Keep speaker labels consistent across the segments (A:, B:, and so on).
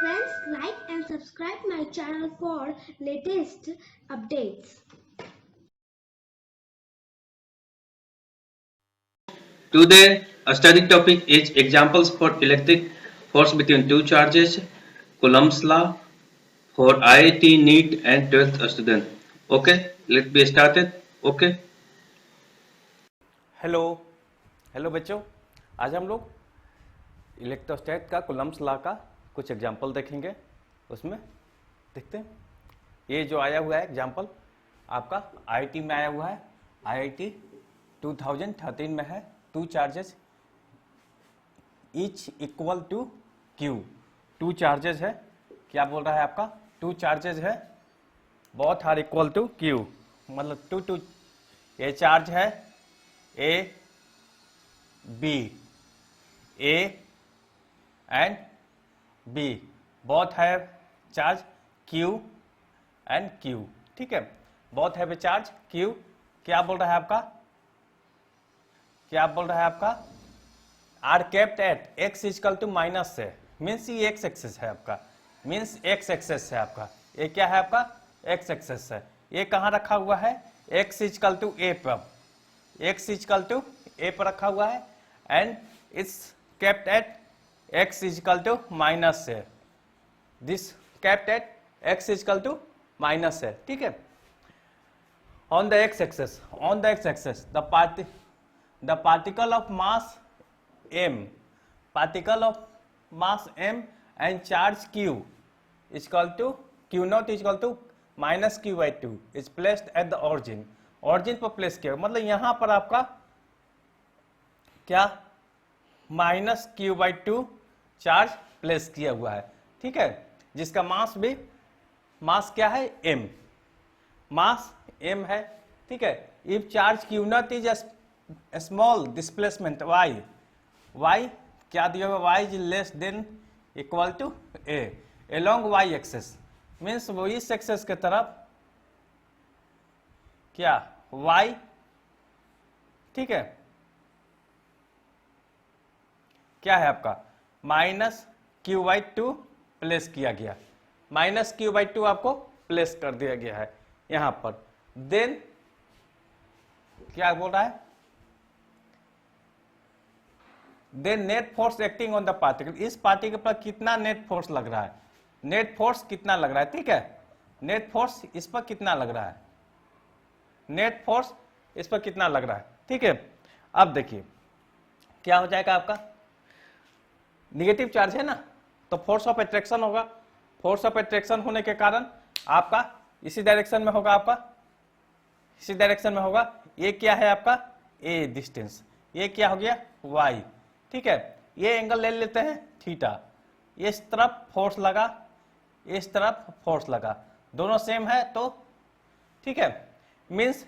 A: Friends, like and subscribe my channel for latest updates.
B: Today, a study topic is examples for electric force between two charges, Coulomb's law for IIT, NEET and 12th student. Okay, let's be started. Okay.
C: Hello hello बच्चों, आज हम लोग इलेक्ट्रोस्टैट का Coulomb's law का कुछ example देखेंगे। उसमें देखते हैं, ये जो आया हुआ है एग्जांपल आपका आईआईटी में आया हुआ है। आईआईटी 2013 में है। Two charges each equal to Q. Two charges है, क्या बोल रहा है आपका? टू चार्जेस है, both are equal to Q, मतलब टू ये चार्ज है A B, A and B, both have charge Q and Q. ठीक है, both have a charge Q. क्या बोल रहा है आपका? क्या बोल रहा है आपका? Are kept at x equal to minus से, मीन्स ये एक्स एक्सेस है आपका, मीन्स एक्स एक्सेस है आपका। ये क्या है आपका? एक्स एक्सेस है। ये कहाँ रखा हुआ है? एक्स इजकल टू ए पर, एक्स इजकल टू ए पर रखा हुआ है and it's kept at x equal to minus से। This kept at x equal to minus से। ठीक है, on the x-axis, on the x-axis the particle of mass m, particle of mass m and charge q is equal to q naught is equal to minus q by 2 is placed at the origin। origin पर place किया, मतलब यहां पर आपका क्या minus Q by 2 charge place किया हुआ है। ठीक है, जिसका मास भी, मास क्या है? m, मास m है। ठीक है, if charge Q not is small displacement y, y क्या दिया हुआ? y is less than equal to a along y axis, means वो इस एक्सेस के तरफ क्या y, ठीक है, क्या है आपका? माइनस क्यू बाई 2 प्लेस किया गया, माइनस क्यू बाई 2 आपको प्लेस कर दिया गया है यहां पर। देन क्या बोल रहा है? Then net force acting on the particle, इस पार्टिकल पर कितना नेट फोर्स लग रहा है? नेट फोर्स कितना लग रहा है? ठीक है, नेट फोर्स इस पर कितना लग रहा है? नेट फोर्स इस पर कितना लग रहा है? ठीक है, अब देखिए क्या हो जाएगा आपका? निगेटिव चार्ज है ना, तो फोर्स ऑफ अट्रैक्शन होगा। फोर्स ऑफ अट्रैक्शन होने के कारण आपका इसी डायरेक्शन में होगा, आपका इसी डायरेक्शन में होगा। ये क्या है आपका? ए डिस्टेंस। ये क्या हो गया? वाई। ठीक है, ये एंगल ले लेते हैं थीटा। इस तरफ फोर्स लगा, इस तरफ फोर्स लगा, दोनों सेम है तो ठीक है, मीन्स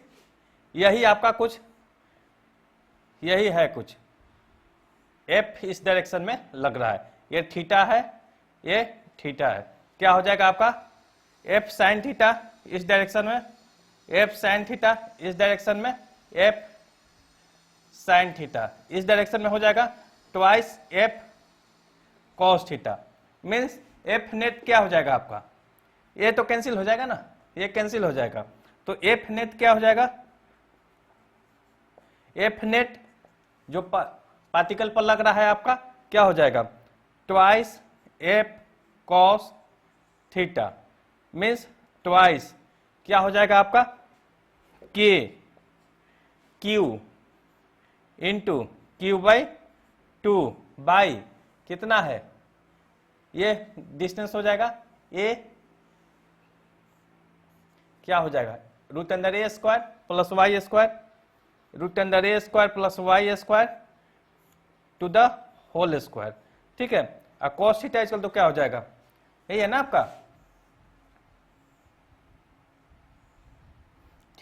C: यही आपका कुछ, यही है कुछ, एफ इस डायरेक्शन में लग रहा है। ये थीटा है, ये थीटा है। क्या हो जाएगा आपका? एफ साइन थीटा इस डायरेक्शन में, एफ साइन थीटा इस डायरेक्शन में, एफ साइन थीटा इस डायरेक्शन में हो जाएगा, twice F cos theta. Means F net क्या हो जाएगा आपका? ये तो कैंसिल हो जाएगा ना, ये कैंसिल हो जाएगा, तो एफ नेट क्या हो जाएगा? एफ नेट जो पार्टिकल पर लग रहा है आपका क्या हो जाएगा? Twice F cos theta, means twice क्या हो जाएगा आपका? के Q into Q by 2 by कितना है? ये डिस्टेंस हो जाएगा, ए क्या हो जाएगा? Root under A square plus Y square, root under A square plus Y square to the whole square. ठीक है, और कॉस थीटा इक्वल तो क्या हो जाएगा? यही है ना आपका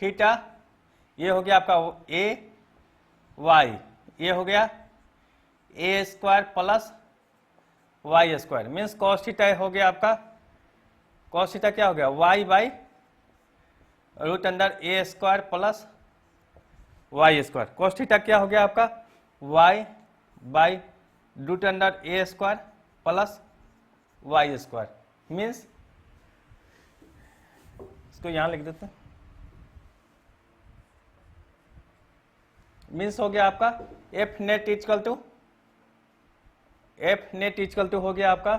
C: थीटा। ये हो गया आपका ए वाई, ये हो गया a square plus Y square, means cos theta हो गया आपका, कॉस थीटा क्या हो गया? Y by root under A square plus Y square. Cos theta क्या हो गया आपका? Y by root under A square plus Y square, means इसको यहां लिख देते हैं, मीन्स हो गया आपका F net equal to, F net equal to हो गया आपका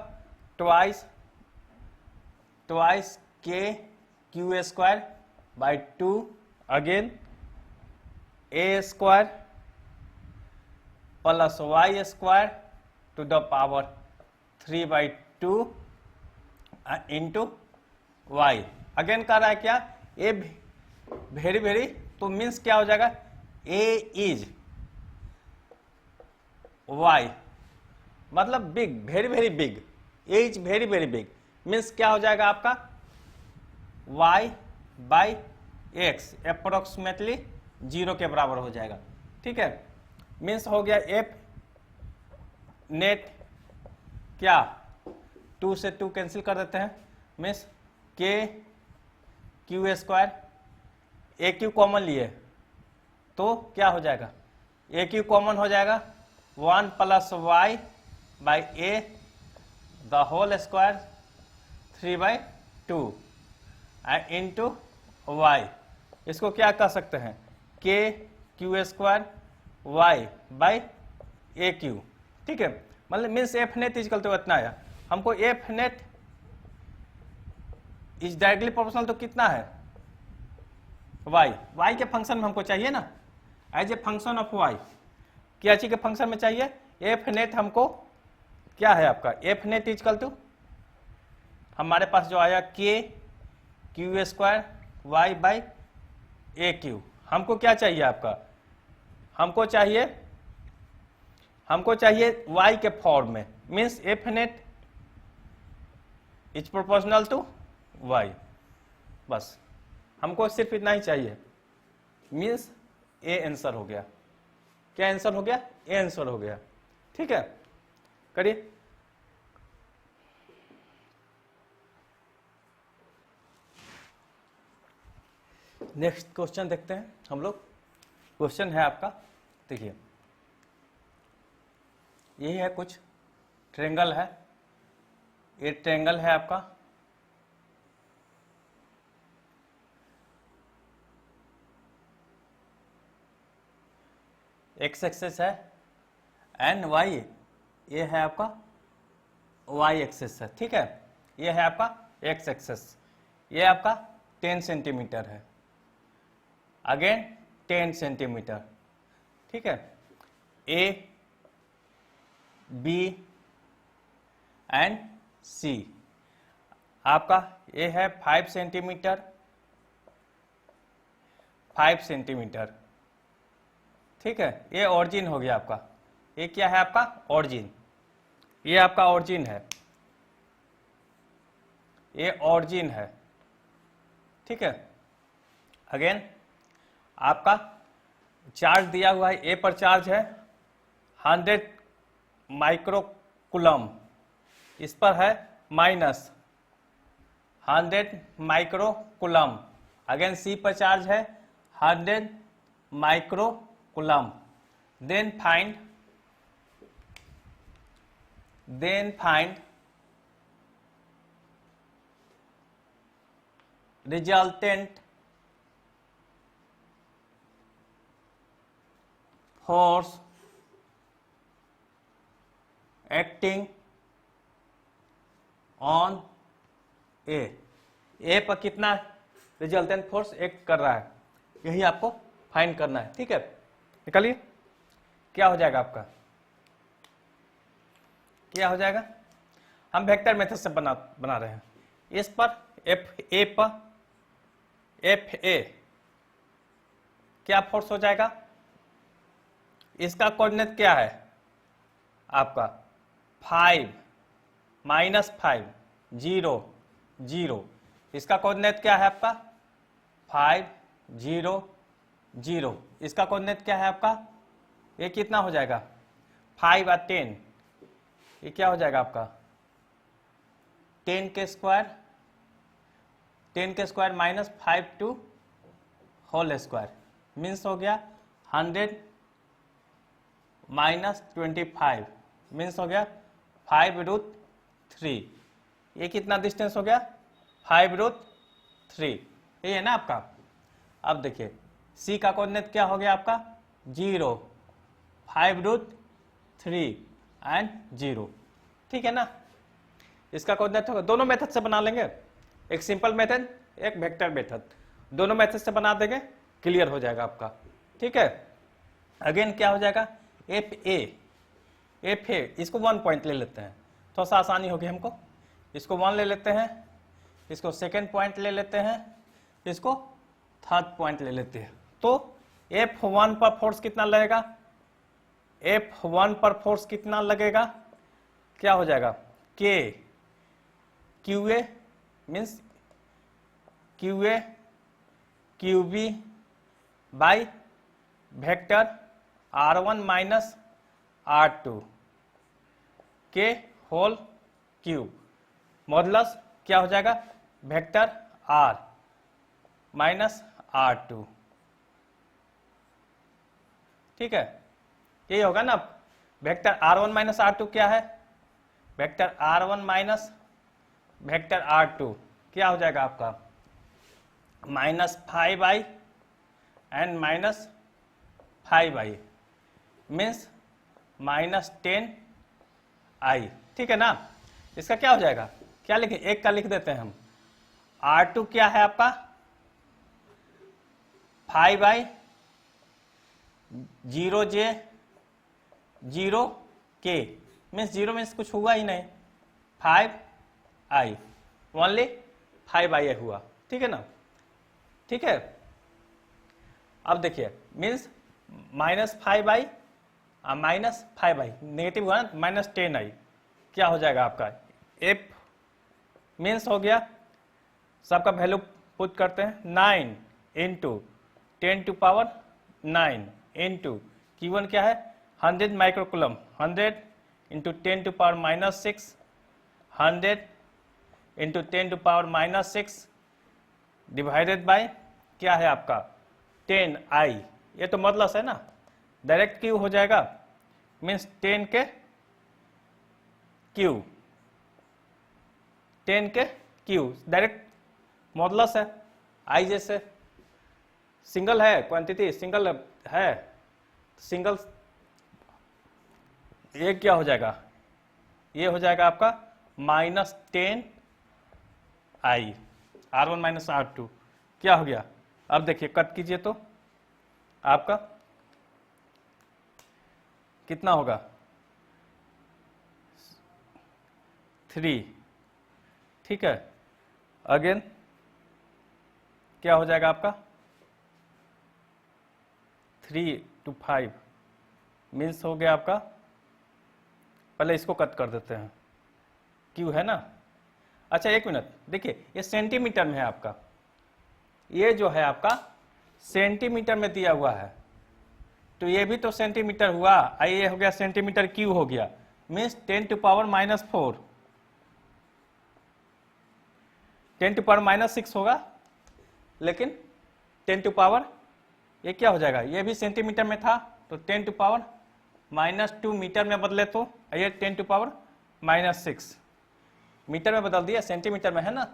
C: twice k Q square by 2 again A square plus Y square to the power 3/2 into Y. Again कर रहा है क्या, ए वेरी वेरी, तो मीन्स क्या हो जाएगा, ए इज वाई मतलब big, very very big, A is very very big, means क्या हो जाएगा आपका y बाई एक्स अप्रोक्सीमेटली 0 के बराबर हो जाएगा। ठीक है, मीन्स हो गया एफ नेट क्या 2 से 2 कैंसिल कर देते हैं, मीन्स के क्यू स्क्वायर, ए क्यू कॉमन लिए तो क्या हो जाएगा, ए क्यू कॉमन हो जाएगा 1 plus Y by A the whole square 3/2 into Y. इसको क्या कर सकते हैं, K Q square Y by A Q. ठीक है, मतलब मीन्स एफ नेट इजकल तो इतना है, हमको F net is directly proportional तो कितना है वाई, वाई के फंक्शन में हमको चाहिए ना, as a function of Y, क्या चीज के फंक्शन में चाहिए, एफ नेट हमको क्या है आपका, एफ नेट इजकल टू हमारे पास जो आया K Q square Y by A Q. हमको क्या चाहिए आपका, हमको चाहिए वाई के फॉर्म में, means F net is proportional to Y, बस हमको सिर्फ इतना ही चाहिए, मीन्स ए आंसर हो गया। क्या आंसर हो गया, ए आंसर हो गया। ठीक है, करिए। नेक्स्ट क्वेश्चन देखते हैं हम लोग। क्वेश्चन है आपका, देखिए यही है, कुछ ट्रायंगल है, ये ट्रायंगल है आपका, एक्स एक्सेस है एंड वाई, ये है आपका वाई एक्सेस है। ठीक है, ये है आपका एक्स एक्सेस, ये आपका 10 सेंटीमीटर है, अगेन 10 सेंटीमीटर। ठीक है, ए बी एंड सी आपका ये है 5 सेंटीमीटर 5 सेंटीमीटर। ठीक है, ये ऑरिजिन हो गया आपका, ये क्या है आपका ऑरिजिन, ये आपका ऑरिजिन है, ये ऑरिजिन है। ठीक है, अगेन आपका चार्ज दिया हुआ है, ए पर चार्ज है 100 माइक्रोकुलम, इस पर है -100 माइक्रोकुलम, अगेन सी पर चार्ज है 100 microcoulomb. Then find resultant force acting on A पर कितना रिजल्टेंट फोर्स एक्ट कर रहा है, यही आपको फाइंड करना है। ठीक है, निकालिए क्या हो जाएगा आपका, क्या हो जाएगा, हम वेक्टर मेथड से बना रहे हैं। इस पर एफ ए क्या फोर्स हो जाएगा, इसका कोऑर्डिनेट क्या है आपका 5 -5 0 0, इसका कोऑर्डिनेट क्या है आपका 5 0 0, इसका कोऑर्डिनेट क्या है आपका, ये कितना हो जाएगा 5 और 10, ये क्या हो जाएगा आपका 10 के square -5 to whole square, means हो गया 100 -25, मीन्स हो गया 5√3, ये कितना डिस्टेंस हो गया 5√3, ये है ना आपका। अब देखिए C का कोऑर्डिनेट क्या हो गया आपका 0, 5√3 एंड 0, ठीक है ना। इसका कोऑर्डिनेट होगा, दोनों मेथड से बना लेंगे, एक सिंपल मेथड एक वेक्टर मेथड, दोनों मेथड से बना देंगे, क्लियर हो जाएगा आपका, ठीक है। अगेन क्या हो जाएगा एफ ए, इसको 1 पॉइंट ले लेते हैं, थोड़ा सा आसानी होगी हमको, इसको 1 ले लेते हैं, इसको सेकेंड पॉइंट ले लेते हैं, इसको थर्ड पॉइंट ले लेते हैं। तो F1 पर फोर्स कितना लगेगा, F1 पर फोर्स कितना लगेगा, क्या हो जाएगा K QA means QA QB by vector R1 minus R2 के होल क्यूब मॉडुलस क्या हो जाएगा वेक्टर R माइनस R2, ठीक है। यही होगा ना, वेक्टर R1 माइनस R2 क्या है, vector R1 minus vector R2 क्या हो जाएगा आपका -5i and -5i means -10i, ठीक है ना। इसका क्या हो जाएगा, क्या लिखे, एक का लिख देते हैं हम, R2 क्या है आपका 5i 0j 0k means 0 means कुछ हुआ ही नहीं, 5i ओनली 5i हुआ, ठीक है ना, ठीक है। अब देखिए मीन्स -5i -5i नेगेटिव हुआ ना, -10i क्या हो जाएगा आपका F मीन्स हो गया, सबका वैल्यू पुट करते हैं 9 इंटू 10⁻9 इंटू Q1 क्या है 100 microcoulomb, 100 into 10⁻6, 100 into 10⁻6 divided by क्या है आपका 10i, ये तो मतलब है ना, डायरेक्ट क्यू हो जाएगा मीन्स 10 के क्यू, 10 के क्यू डायरेक्ट मॉडुलस है, आई जैसे सिंगल है क्वांटिटी, सिंगल है सिंगल, ये क्या हो जाएगा, ये हो जाएगा आपका -10i R1 माइनस R2 क्या हो गया। अब देखिए कट कीजिए तो आपका कितना होगा 3, ठीक है। अगेन क्या हो जाएगा आपका 3 to 5 मीन्स हो गया आपका, पहले इसको कट कर देते हैं, क्यू है ना। अच्छा एक मिनट देखिए, ये सेंटीमीटर में है आपका, ये जो है आपका सेंटीमीटर में दिया हुआ है, तो ये भी तो सेंटीमीटर हुआ, ये हो गया सेंटीमीटर क्यू हो गया, मीन्स 10⁻⁻4 10⁻⁻6 होगा, लेकिन 10 ये क्या हो जाएगा, ये भी सेंटीमीटर में था तो 10⁻⁻2 मीटर में बदले तो ये 10⁻⁻6 मीटर में बदल दिया, सेंटीमीटर में है ना,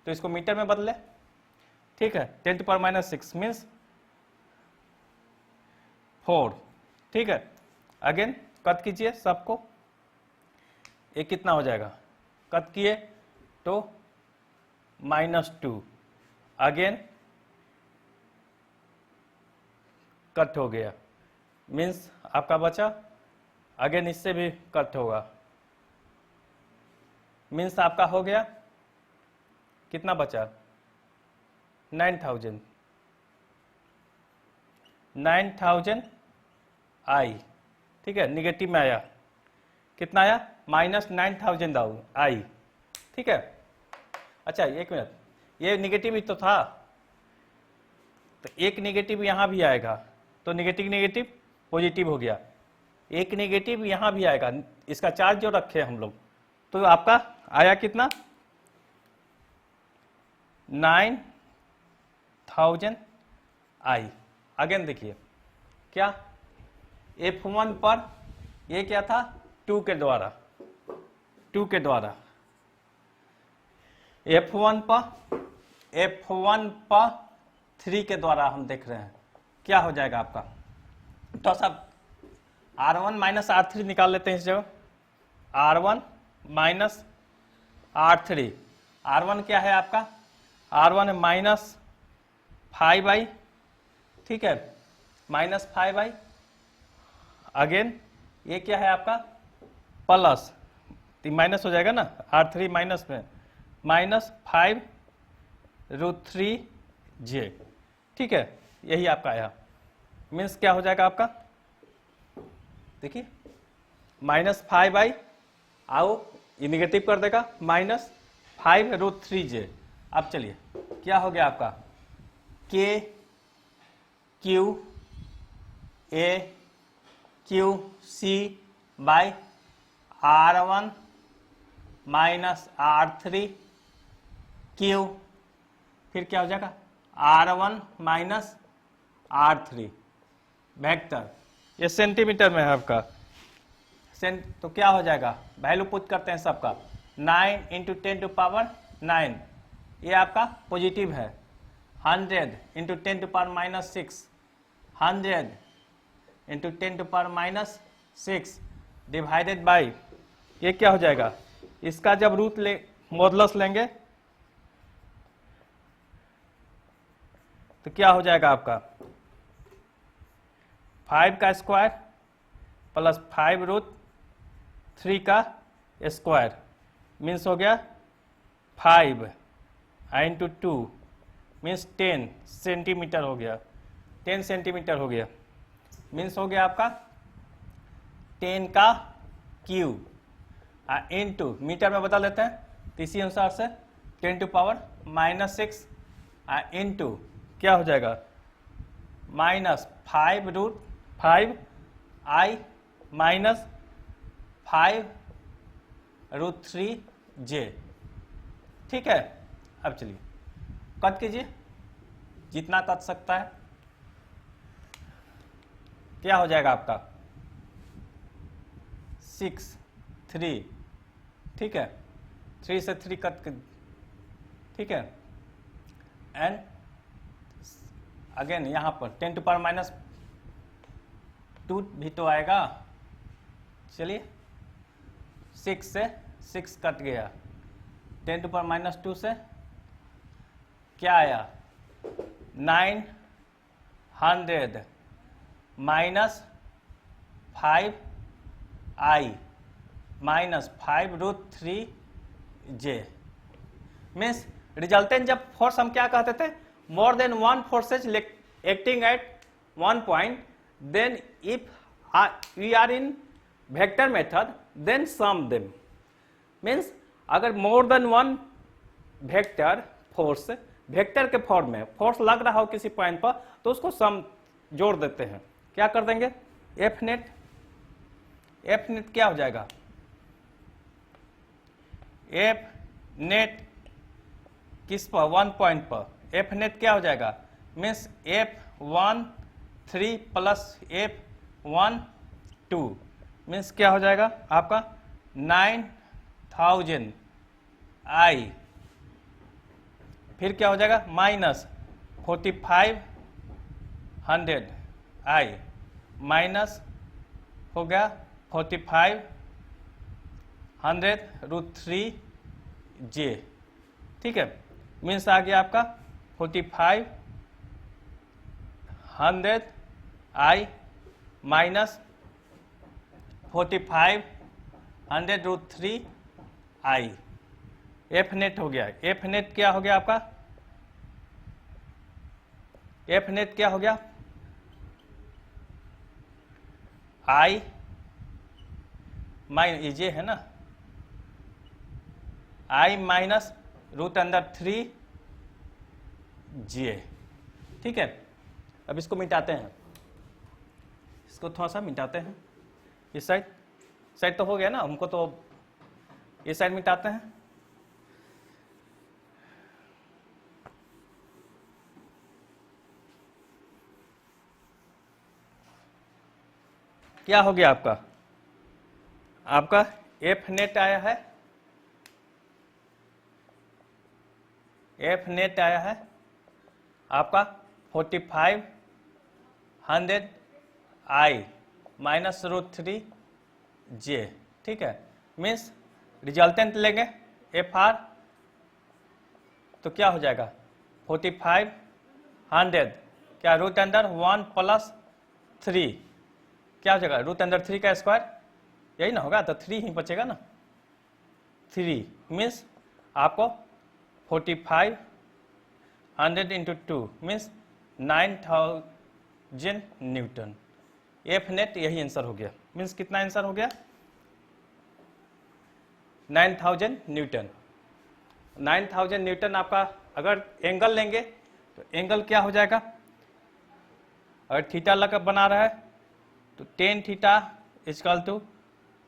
C: तो इसको मीटर में बदले, ठीक है। 10⁻⁻6 मीन्स 4, ठीक है। अगेन कट कीजिए सबको, ये कितना हो जाएगा, कट किए तो -2, अगेन कट हो गया मीन्स आपका बचा, अगेन इससे भी कट होगा मीन्स आपका हो गया कितना बचा 9000 आई, ठीक है। निगेटिव में आया, कितना आया -9000 आई, ठीक है। अच्छा एक मिनट, ये निगेटिव ही तो था, तो एक निगेटिव यहां भी आएगा, तो निगेटिव नेगेटिव पॉजिटिव हो गया, एक निगेटिव यहां भी आएगा, इसका चार्ज जो रखे हम लोग, तो आपका आया कितना 9000 आई। अगेन देखिए क्या F1 पर ये क्या था 2 के द्वारा F1 पर 3 के द्वारा हम देख रहे हैं, क्या हो जाएगा आपका। तो सब R1 माइनस R3 निकाल लेते हैं इस जगह। R1 माइनस R3, R1 क्या है आपका, R1 है -5i, ठीक है, -5i। अगेन ये क्या है आपका, प्लस, माइनस हो जाएगा ना, R3 माइनस में -5√3j, ठीक है, यही आपका आया। मीन्स क्या हो जाएगा आपका, देखिए -5i आओ ये निगेटिव कर देगा, -5√3j। अब चलिए क्या हो गया आपका, K Q A Q C by R1 minus R3 Q, फिर क्या हो जाएगा R1 माइनस R3 वेक्टर, ये सेंटीमीटर में है आपका। तो क्या हो जाएगा, वैल्यू पुट करते हैं सबका, 9 × 10⁻⁹, ये आपका पॉजिटिव है। 100 × 10⁻⁻6, 100 × 10⁻⁻6 डिवाइडेड बाई, ये क्या हो जाएगा, इसका जब रूट ले मॉडुलस लेंगे तो क्या हो जाएगा आपका, 5 का स्क्वायर प्लस 5√3 का स्क्वायर, मीन्स हो गया 5 × 2 मीन्स 10 सेंटीमीटर हो गया, 10 सेंटीमीटर हो गया। मीन्स हो गया आपका 10 का क्यूब इनटू मीटर में बदल देते हैं, तो इसी अनुसार से 10⁻⁻6 इनटू क्या हो जाएगा, -5√5i माइनस 5√3j, ठीक है। अब चलिए कट कीजिए, जितना कट सकता है। क्या हो जाएगा आपका 6 3, ठीक है, 3 से 3 कट, ठीक है। एंड अगेन यहाँ पर 10⁻⁻2 भी तो आएगा, चलिए 6 से 6 कट गया, 10⁻⁻2 से क्या आया 900 minus 5i minus 5√3j। Means resultant जब फोर्स हम क्या कहते थे, more than one forces acting at one point, then if we are in vector method then sum them. Means अगर more than one vector force, vector के form में force लग रहा हो किसी पॉइंट पर, तो उसको सम जोड़ देते हैं। क्या कर देंगे, एफ नेट क्या हो जाएगा, एफ नेट किस पर, वन पॉइंट पर, एफ नेट क्या हो जाएगा, means F13 plus F12 means क्या हो जाएगा आपका 9000i, फिर क्या हो जाएगा माइनस 4500i माइनस हो गया 4500√3j, ठीक है। मीन्स आ गया आपका 4500i minus 4500√3i, F net हो गया। एफ नेट क्या हो गया आपका, एफ नेट क्या हो गया, i माइनस ये है ना, i माइनस √3j, ठीक है। अब इसको मिटाते हैं, इसको थोड़ा सा मिटाते हैं, इस साइड तो हो गया ना, हमको तो इस साइड मिटाते हैं। क्या हो गया आपका एफ नेट आया है एफ नेट आया है आपका 4500 आई माइनस √3 जे, ठीक है। मीन्स रिजल्टेंट लेंगे एफ आर, तो क्या हो जाएगा 4500 क्या √1 + 3 क्या हो जाएगा √3 का स्क्वायर, यही ना होगा, तो 3 ही बचेगा ना। 3 मीन्स आपको 4500 × 2 मीन्स 9000 न्यूटन। एफ नेट यही आंसर हो गया। मीन्स कितना आंसर हो गया 9000 न्यूटन। 9000 न्यूटन आपका अगर एंगल लेंगे तो एंगल क्या हो जाएगा, अगर थीटा लगा बना रहा है तो tan theta equal to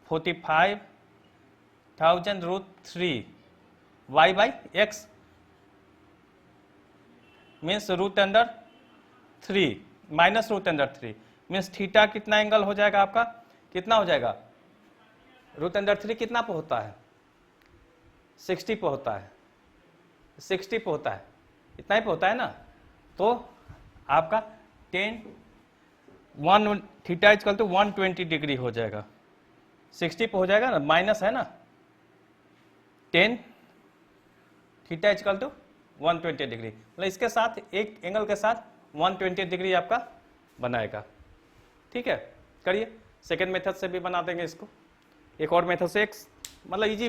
C: 45,000 √3 y/x means √3 minus √3 means theta कितना एंगल हो जाएगा आपका, कितना हो जाएगा √3 कितना पे होता है 60 पे होता है, 60 पे होता है, इतना ही पे होता है ना। तो आपका थीटा इक्वल टू 120 डिग्री हो जाएगा, 60 पे हो जाएगा ना, माइनस है ना, tan theta equal to 120 degree, मतलब इसके साथ एक एंगल के साथ 120 डिग्री आपका बनाएगा। ठीक है, करिए सेकेंड मेथड से भी बना देंगे इसको, एक और मेथड से, एक मतलब इजी,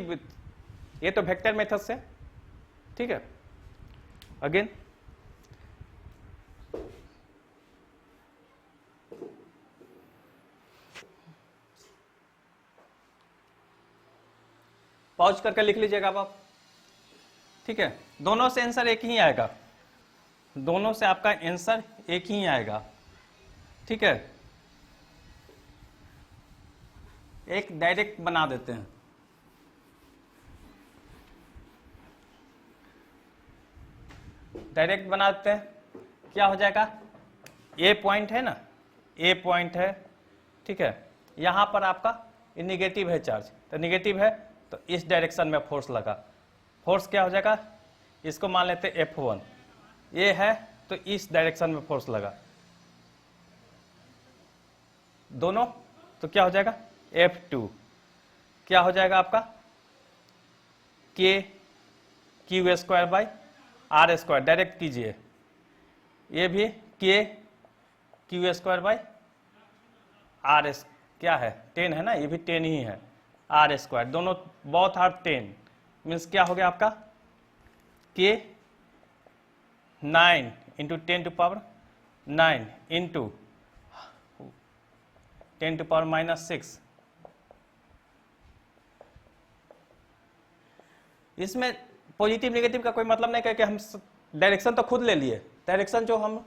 C: ये तो वेक्टर मेथड से। ठीक है, अगेन पॉज करके लिख लीजिएगा आप। ठीक है, दोनों से आंसर एक ही आएगा, दोनों से आपका आंसर एक ही आएगा। ठीक है, एक डायरेक्ट बना देते हैं। डायरेक्ट बना देते हैं, क्या हो जाएगा, ए पॉइंट है ना, ए पॉइंट है। ठीक है, यहां पर आपका निगेटिव है चार्ज, तो निगेटिव है तो इस डायरेक्शन में फोर्स लगा, फोर्स क्या हो जाएगा, इसको मान लेते हैं F1, ये है तो इस डायरेक्शन में फोर्स लगा, दोनों, तो क्या हो जाएगा F2, क्या हो जाएगा आपका KQ² डायरेक्ट कीजिए, ये भी KQ²/R, क्या है 10 है ना, ये भी 10 ही है, R², दोनों बोथ आर 10 मीन्स क्या हो गया आपका K 9 × 10⁻9 × 10⁻⁻6। इसमें पॉजिटिव नेगेटिव का कोई मतलब नहीं, क्योंकि हम डायरेक्शन तो खुद ले लिए, डायरेक्शन जो हम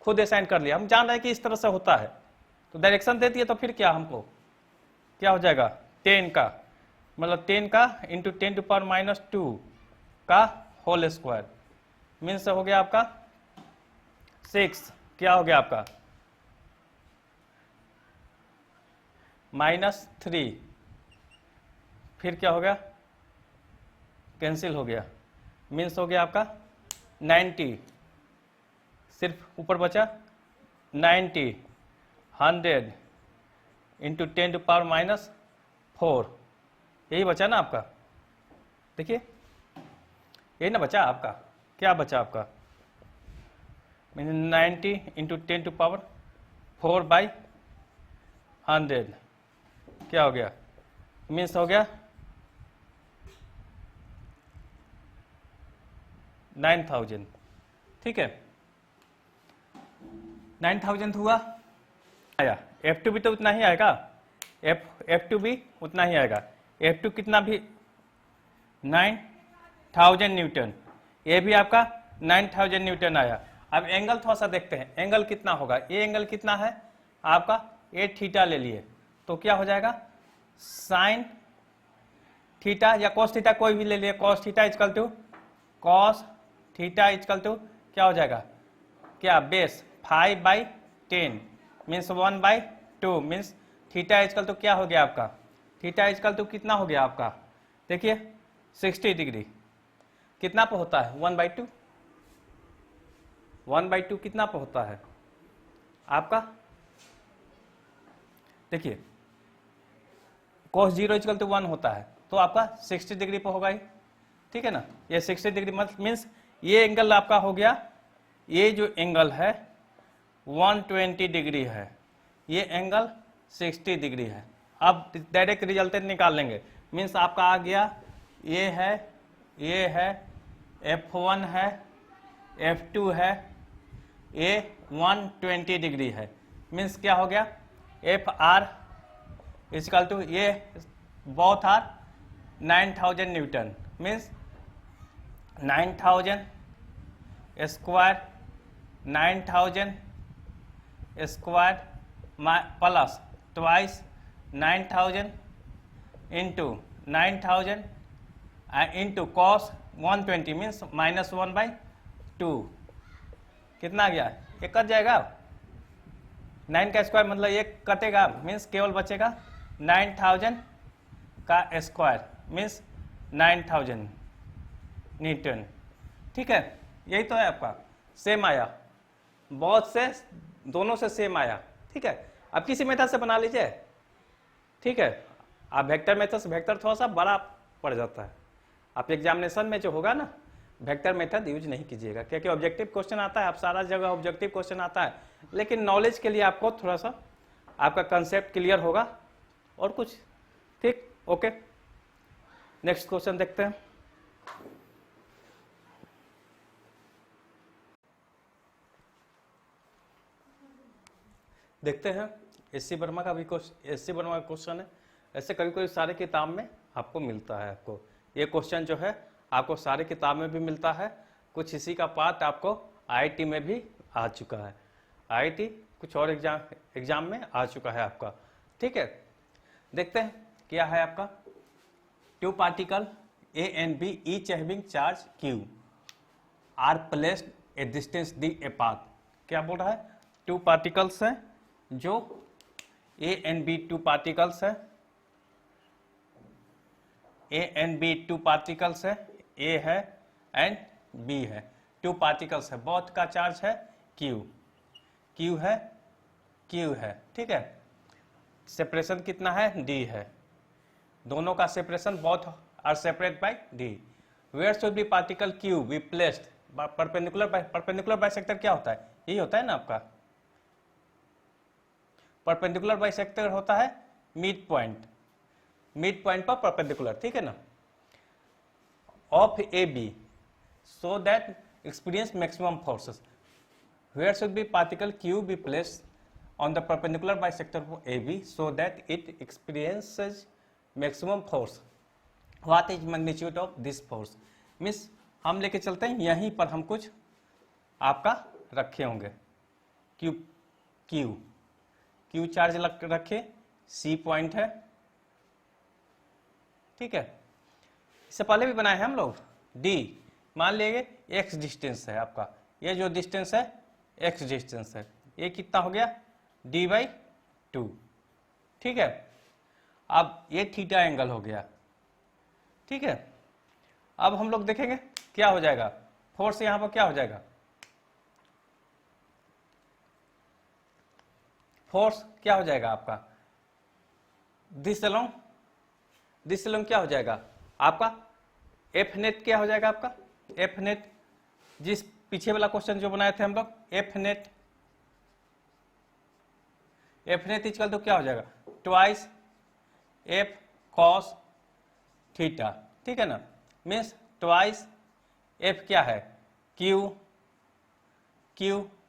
C: खुद असाइन कर लिया, हम जान रहे हैं कि इस तरह से होता है, तो डायरेक्शन दे दिए, तो फिर क्या हमको क्या हो जाएगा 10 का, मतलब 10 का × 10⁻⁻2 का होल स्क्वायर मीन्स हो गया आपका 6, क्या हो गया आपका -3, फिर क्या हो गया कैंसिल हो गया, मीन्स हो गया आपका 90, सिर्फ ऊपर बचा 90 100 × 10⁻⁻4, यही बचा ना आपका, देखिए यही ना बचा आपका, क्या बचा आपका 90 × 10⁻4/100, क्या हो गया, मीन्स हो गया 9000। ठीक है, 9000 हुआ आया, F2 भी तो उतना ही आएगा, F2 भी उतना ही आएगा, F2 कितना भी 9000 न्यूटन, ये भी आपका 9000 न्यूटन आया। अब एंगल थोड़ा सा देखते हैं, एंगल कितना होगा, ये एंगल कितना है आपका 8 थीटा ले लिए, तो क्या हो जाएगा sin थीटा या cos थीटा, कोई भी ले लिए, cos theta equal to cos theta equal to क्या हो जाएगा, क्या base 5/10 means 1/2 means theta equal to क्या हो गया आपका, थीटा इक्वल टू कितना हो गया आपका, देखिए 60 डिग्री, कितना पे होता है 1/2, 1/2 कितना पे होता है आपका, देखिए cos 0 = 1 होता है, तो आपका 60 डिग्री पे होगा ही, ठीक है ना। ये 60 डिग्री मतलब मीन्स ये एंगल आपका हो गया, ये जो एंगल है 120 डिग्री है, ये एंगल 60 डिग्री है। अब डायरेक्ट रिजल्टेंट निकाल लेंगे, मीन्स आपका आ गया ये है F1 है, F2 है, ये 120 डिग्री है, मीन्स क्या हो गया FR = ये both are 9000 newton, means 9000 square 9000 square plus twice 9000 into 9000 into cos 120 means -1/2 कितना आ गया, ये कट जाएगा, 9 का स्क्वायर मतलब ये कटेगा, मीन्स केवल बचेगा 9000 का स्क्वायर मीन्स 9000 न्यूटन, ठीक है। यही तो है आपका, सेम आया, बहुत से दोनों से सेम आया, ठीक है। अब किसी मेथड से बना लीजिए, ठीक है। आप वेक्टर मेथड से, वेक्टर थोड़ा सा बड़ा पड़ जाता है, आप एग्जामिनेशन में जो होगा ना वेक्टर मेथड यूज नहीं कीजिएगा, क्योंकि ऑब्जेक्टिव क्वेश्चन आता है, आप सारा जगह ऑब्जेक्टिव क्वेश्चन आता है, लेकिन नॉलेज के लिए आपको थोड़ा सा आपका कंसेप्ट क्लियर होगा और कुछ, ठीक, ओके। नेक्स्ट क्वेश्चन देखते हैं। देखते हैं एससी वर्मा का भी एससी वर्मा का क्वेश्चन है, ऐसे कभी कभी सारे किताब में आपको मिलता है, आपको ये क्वेश्चन जो है आपको सारे किताब में भी मिलता है, कुछ इसी का पार्ट आपको आईआईटी में भी आ चुका है, आईआईटी कुछ और एग्जाम में आ चुका है आपका, ठीक है। देखते हैं क्या है आपका, 2 particle A and B each having charge Q are placed a distance D apart. क्या बोल रहा है, 2 पार्टिकल्स हैं जो A एंड B 2 पार्टिकल्स है, A एंड B 2 पार्टिकल्स है, A है एंड B है, 2 पार्टिकल्स है, बोथ का चार्ज है Q है, ठीक है। सेपरेशन कितना है D है, दोनों का separation both are separate by D। Where should be particle Q be placed perpendicular bisector क्या होता है, यही होता है ना आपका, परपेंडिकुलर बाइसेक्टर होता है मिड पॉइंट पर परपेंडिकुलर, ठीक है ना, of A B so that experience maximum forces. Where should be particle Q be placed on the perpendicular bisector of AB so that it experiences maximum force. What is magnitude of this force? Means हम लेके चलते हैं, यहीं पर हम कुछ आपका रखे होंगे, Q चार्ज रखे, C पॉइंट है, ठीक है। इससे पहले भी बनाए हैं हम लोग, D मान लेंगे X डिस्टेंस है आपका, ये जो डिस्टेंस है X डिस्टेंस है, ये कितना हो गया D/2, ठीक है। अब ये थीटा एंगल हो गया, ठीक है। अब हम लोग देखेंगे क्या हो जाएगा, फोर्स यहां पर क्या हो जाएगा, फोर्स क्या हो जाएगा आपका, दिस अलोंग क्या हो जाएगा आपका, F नेट क्या हो जाएगा आपका, F नेट, जिस पीछे वाला क्वेश्चन जो बनाए थे हम लोग, F नेट इक्वल तो क्या हो जाएगा, ट्वाइस F cos थीटा, ठीक है ना, मीन्स ट्वाइस F क्या है Q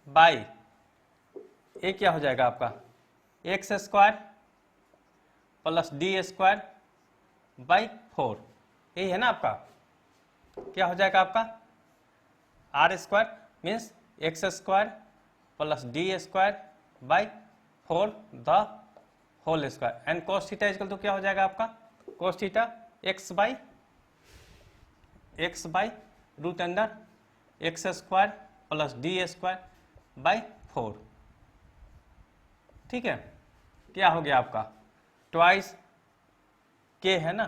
C: बाई ये क्या हो जाएगा आपका x square plus D square by 4, यही है ना आपका, क्या हो जाएगा आपका R square means x square plus D square by 4 the whole square and cos theta equal तो क्या हो जाएगा आपका, cos theta x by root under x square plus D square by 4, ठीक है। क्या हो गया आपका, ट्वाइस K है ना,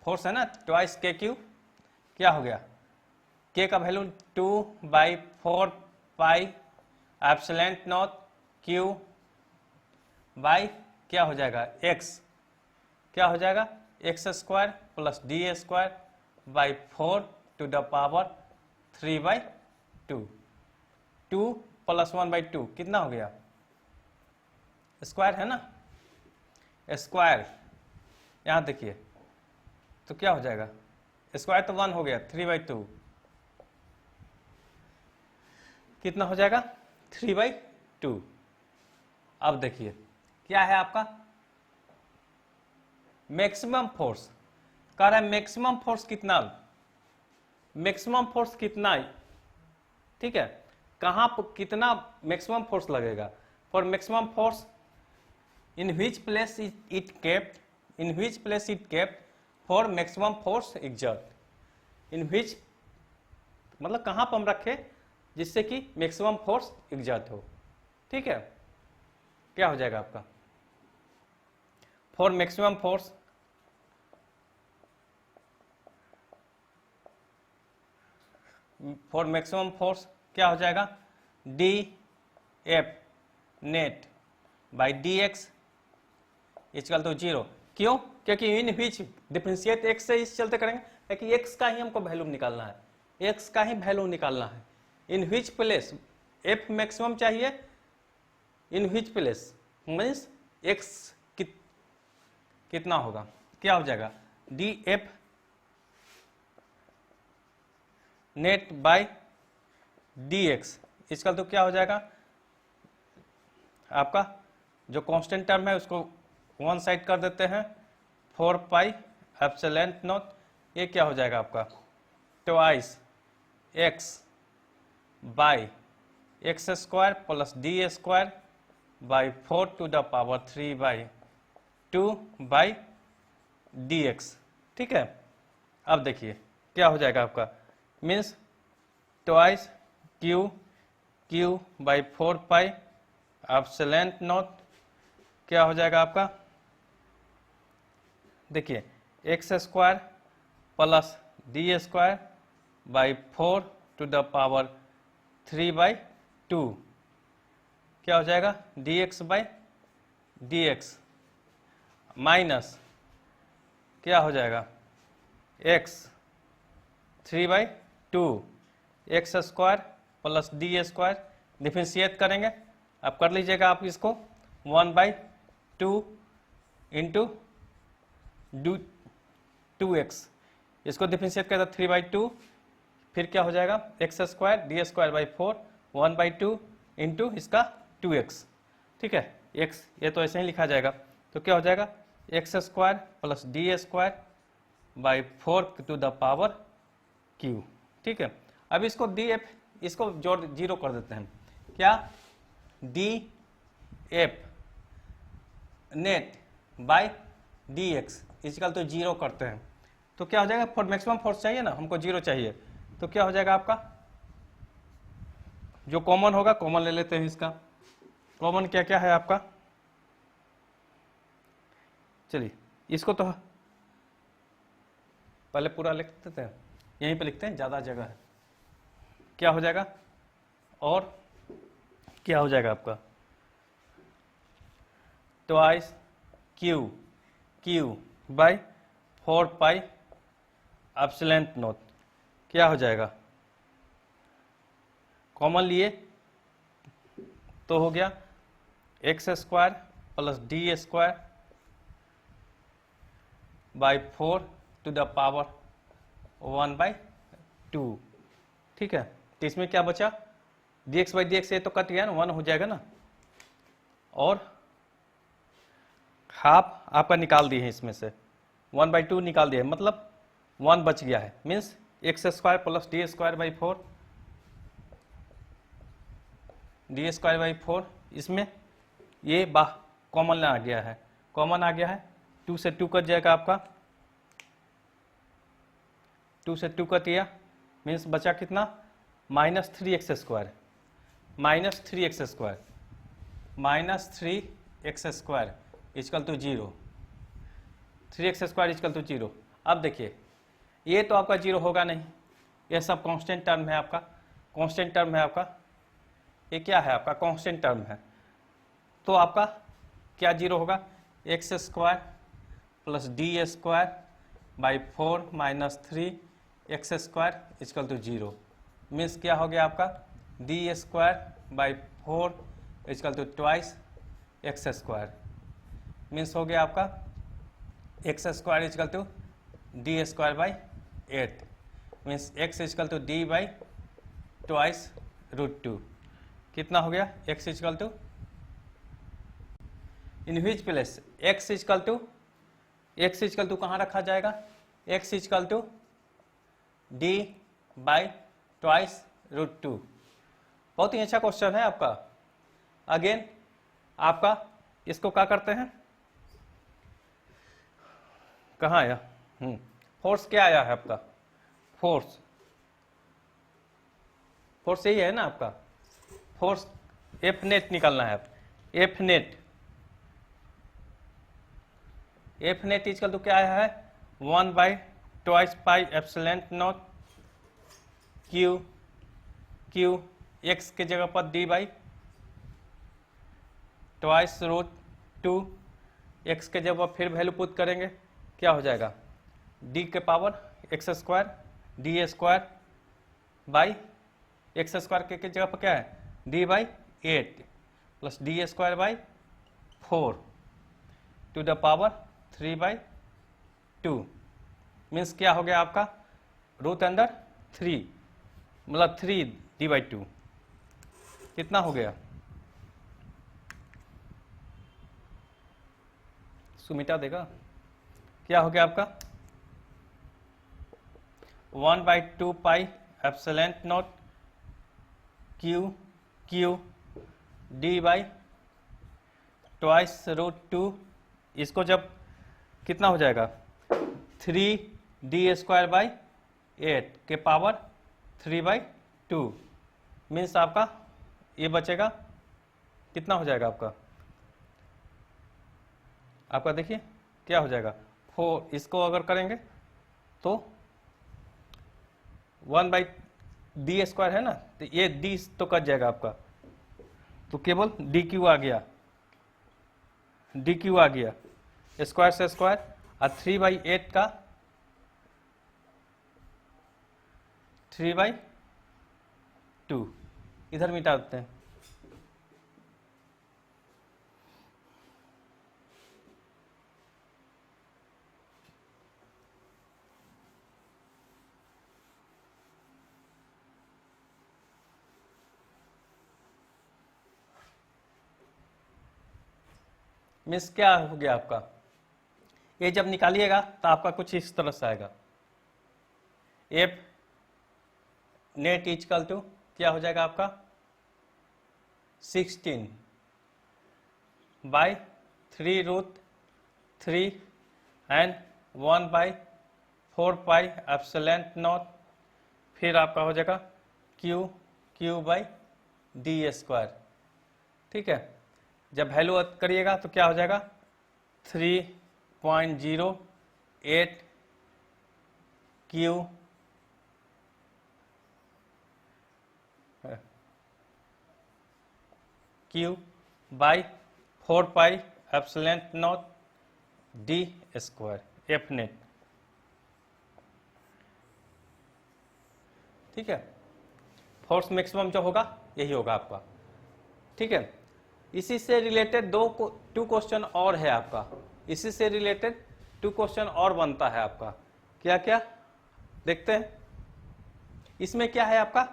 C: फोर्स है ना, ट्वाइस K क्यू क्या हो गया, k का value 2/4 pi epsilon not q by क्या हो जाएगा x, क्या हो जाएगा x square plus D square by 4 to the power 3/2, 2 + 1/2 कितना हो गया, स्क्वायर है ना, स्क्वायर यहां देखिए तो क्या हो जाएगा, स्क्वायर तो 1 हो गया, 3/2 कितना हो जाएगा 3/2। अब देखिए क्या है आपका मैक्सिमम फोर्स, कह रहा है मैक्सिमम फोर्स कितना, मैक्सिमम फोर्स कितना है, ठीक है, कहां पर कितना मैक्सिमम फोर्स लगेगा, for maximum force in which place it kept, in which place it kept for maximum force exert, in which मतलब कहां पर हम रखे जिससे कि मैक्सिमम फोर्स एग्जर्ट हो, ठीक है, क्या हो जाएगा आपका for maximum force, for maximum force क्या हो जाएगा D F net by D X equal to 0, क्यों, क्योंकि इन विच डिफरेंशिएट एक्स से इस चलते करेंगे क्योंकि एक्स का ही हमको वैल्यू निकालना है, एक्स का ही वैल्यू निकालना है, इन विच प्लेस एफ मैक्सिमम चाहिए, इन विच प्लेस मीन्स एक्स कितना होगा, क्या हो जाएगा D F net by D x इसका तो क्या हो जाएगा आपका जो कांस्टेंट टर्म है उसको वन साइड कर देते हैं, 4 पाई एप्सिलॉन नॉट, ये क्या हो जाएगा आपका twice X by X square plus D square by 4 to the power 3/2 by D X, ठीक है। अब देखिए क्या हो जाएगा आपका means twice Q by 4 pi epsilon not, क्या हो जाएगा आपका देखिए X square plus D square by 4 to the power 3/2, क्या हो जाएगा D X by D X minus क्या हो जाएगा X 3/2 X square plus D square, differentiate करेंगे अब कर लीजिएगा आप इसको 1/2 इंटू 2x, इसको डिफरेंशिएट करें तो 3/2, फिर क्या हो जाएगा X square D square by 4 1/2 into इसका 2x, ठीक है, x ये तो ऐसे ही लिखा जाएगा, तो क्या हो जाएगा X square plus D square by 4 to the power q, ठीक है। अब इसको डी एफ इसको जोड़ 0 कर देते हैं, क्या D F net by D X equal तो 0 करते हैं, तो क्या हो जाएगा फॉर मैक्सिमम फोर्स चाहिए ना हमको 0 चाहिए, तो क्या हो जाएगा आपका जो कॉमन होगा कॉमन ले लेते हैं, इसका कॉमन क्या क्या है आपका, चलिए इसको तो पहले पूरा लिख देते हैं, यहीं पे लिखते हैं ज़्यादा जगह है, क्या हो जाएगा और क्या हो जाएगा आपका twice Q by 4 pi epsilon not, क्या हो जाएगा कॉमन लिए तो हो गया X square plus D square by 4 to the power 1/2, ठीक है, तो इसमें क्या बचा dx बाई dx, ये तो कट गया ना 1 हो जाएगा ना, और हाफ आपका निकाल दिए हैं इसमें से 1/2 निकाल दिया है, मतलब 1 बच गया है, means x square plus D square by 4 D square by 4, इसमें ये कॉमन आ गया है, कॉमन आ गया है 2 से 2 कट जाएगा आपका, 2 से 2 कट गया मीन्स बचा कितना -3x square minus 3x square equal to 0, 3x square equal to 0। अब देखिए ये तो आपका जीरो होगा नहीं, ये सब कांस्टेंट टर्म है आपका, कांस्टेंट टर्म है आपका, ये क्या है आपका कांस्टेंट टर्म है, तो आपका क्या जीरो होगा, X square plus D square by 4 minus 3 X square equal to zero. Means क्या हो गया आपका D square by 4 equal to twice X square. Means हो गया आपका X square equal to D square by 8। Means X equal to D by twice root 2। कितना हो गया X equal to in which place X equal to कहाँ रखा जाएगा, X equal to D by twice root 2। बहुत ही अच्छा question है आपका। अगेन आपका इसको क्या करते हैं, कहाँ आया फोर्स क्या आया है आपका, फोर्स यही है ना आपका, फोर्स एफ नेट निकालना है, एफ नेट इजकल तो क्या आया है 1 by twice pi epsilon naught Q X के जगह पर D by twice root 2 X के जगह फिर वैल्यू पुट करेंगे, क्या हो जाएगा डी के power X square D square by X square के जगह पर क्या है D by 8 plus D square by 4 to the power 3 by 2। Means क्या हो गया आपका रूट अंडर 3 मतलब 3 डी बाई 2। कितना हो गया, सुमिटा देगा, क्या हो गया आपका 1 by 2 pi epsilon naught Q D by twice root 2। इसको जब कितना हो जाएगा 3 डी स्क्वायर बाई 8 के पावर 3 बाई 2। मीन्स आपका ये बचेगा कितना हो जाएगा आपका देखिए क्या हो जाएगा 4। इसको अगर करेंगे तो 1 बाई डी स्क्वायर है ना, तो ये डी तो कट जाएगा आपका, तो केवल डी क्यू आ गया, स्क्वायर से स्क्वायर, और 3 बाई 8 का 3 बाई 2 इधर मिटा देते हैं। मीन्स क्या हो गया आपका, ये जब निकालिएगा तो आपका कुछ इस तरह से आएगा, एफ नेट इजकल टू क्या हो जाएगा आपका 16 by 3 root 3 and 1 by 4 pi epsilon naught, फिर आपका हो जाएगा क्यू बाई डी स्क्वायर। ठीक है, जब वैल्यू करिएगा तो क्या हो जाएगा 3.08 Q by 4 pi epsilon naught D square F net. ठीक है, फोर्स मैक्सिमम जो होगा यही होगा आपका। ठीक है, इसी से रिलेटेड टू क्वेश्चन और है आपका, इसी से रिलेटेड 2 क्वेश्चन और बनता है आपका। क्या क्या देखते हैं, इसमें क्या है आपका,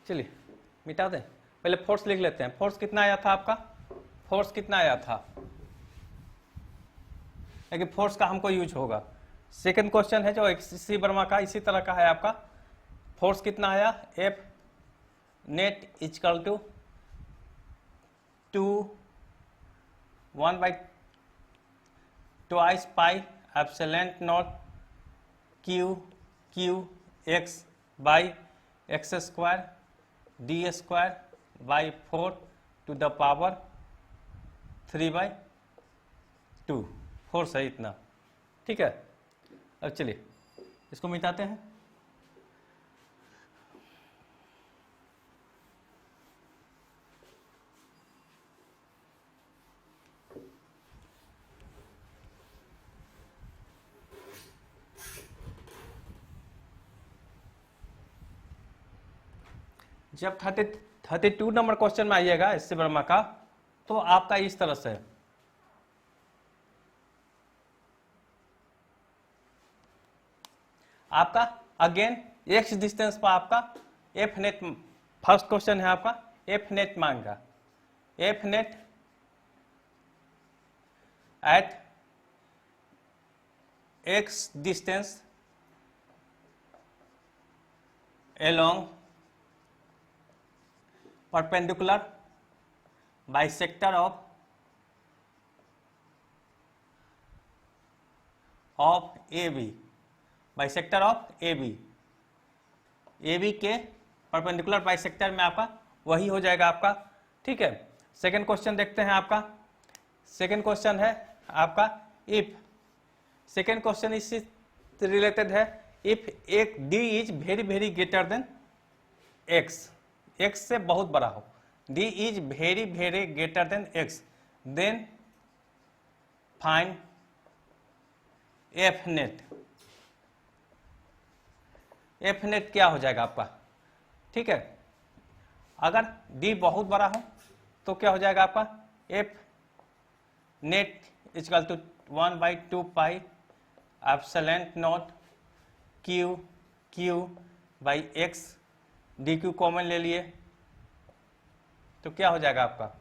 C: चलिए मिटा दें, पहले फोर्स लिख लेते हैं। फोर्स कितना आया था आपका, फोर्स कितना आया था, लेकिन फोर्स का हमको यूज होगा। सेकंड क्वेश्चन है जो सी वर्मा का इसी तरह का है आपका, फोर्स कितना आया F net equal to 1 by twice pi epsilon naught Q X by X square D square by 4 to the power 3 by 2। Force है इतना। ठीक है, अब चलिए इसको मिटाते हैं। जब 32 नंबर क्वेश्चन में आइएगा इससे वर्मा का, तो आपका इस तरह से आपका अगेन एक्स डिस्टेंस पर आपका एफ नेट, फर्स्ट क्वेश्चन है आपका एफ नेट मांगा, F net at x distance along perpendicular bisector of AB, bisector of AB, AB के परपेंडिकुलर बाइसेक्टर में आपका वही हो जाएगा आपका। ठीक है, सेकंड क्वेश्चन देखते हैं आपका। सेकंड क्वेश्चन है आपका इफ, सेकंड क्वेश्चन इससे रिलेटेड है, इफ एक D is very very greater than X, X से बहुत बड़ा हो, D is very very greater than X, then find F net. F net क्या हो जाएगा आपका? ठीक है, अगर D बहुत बड़ा हो तो क्या हो जाएगा आपका F net equal to 1/2 pi epsilon naught Q Q by X, D Q common ले लिए तो क्या हो जाएगा आपका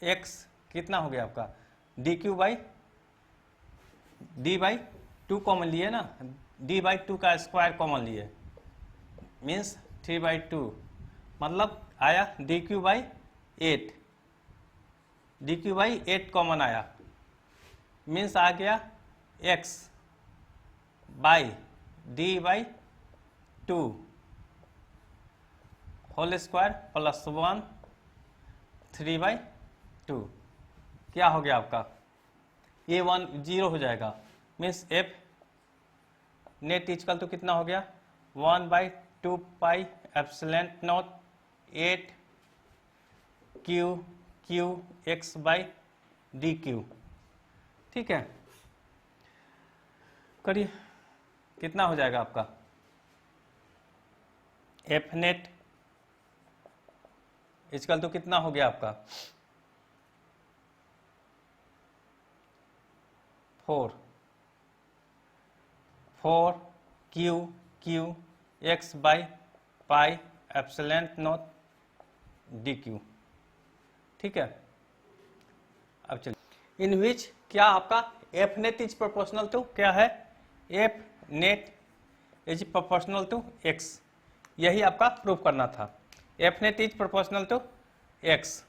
C: एक्स कितना हो गया आपका D q by D by 2 common लिए ना, d/2 का स्क्वायर कॉमन लिए मीन्स 3/2, मतलब आया dq/8, dq/8 कॉमन आया मीन्स आ गया x by d/2 whole square plus 1 3/2, क्या हो गया आपका a1 0 हो जाएगा मीन्स f नेट इक्वल तो कितना हो गया 1/2 pi epsilon not 8 Q Q X by D Q. ठीक है, करिए कितना हो जाएगा आपका एफ नेट इक्वल तो कितना हो गया आपका 4 Q Q X by pi epsilon naught D Q. ठीक है, अब चलिए इन विच क्या आपका F net is proportional to क्या है F net is proportional to X, यही आपका प्रूव करना था। F net is proportional to X,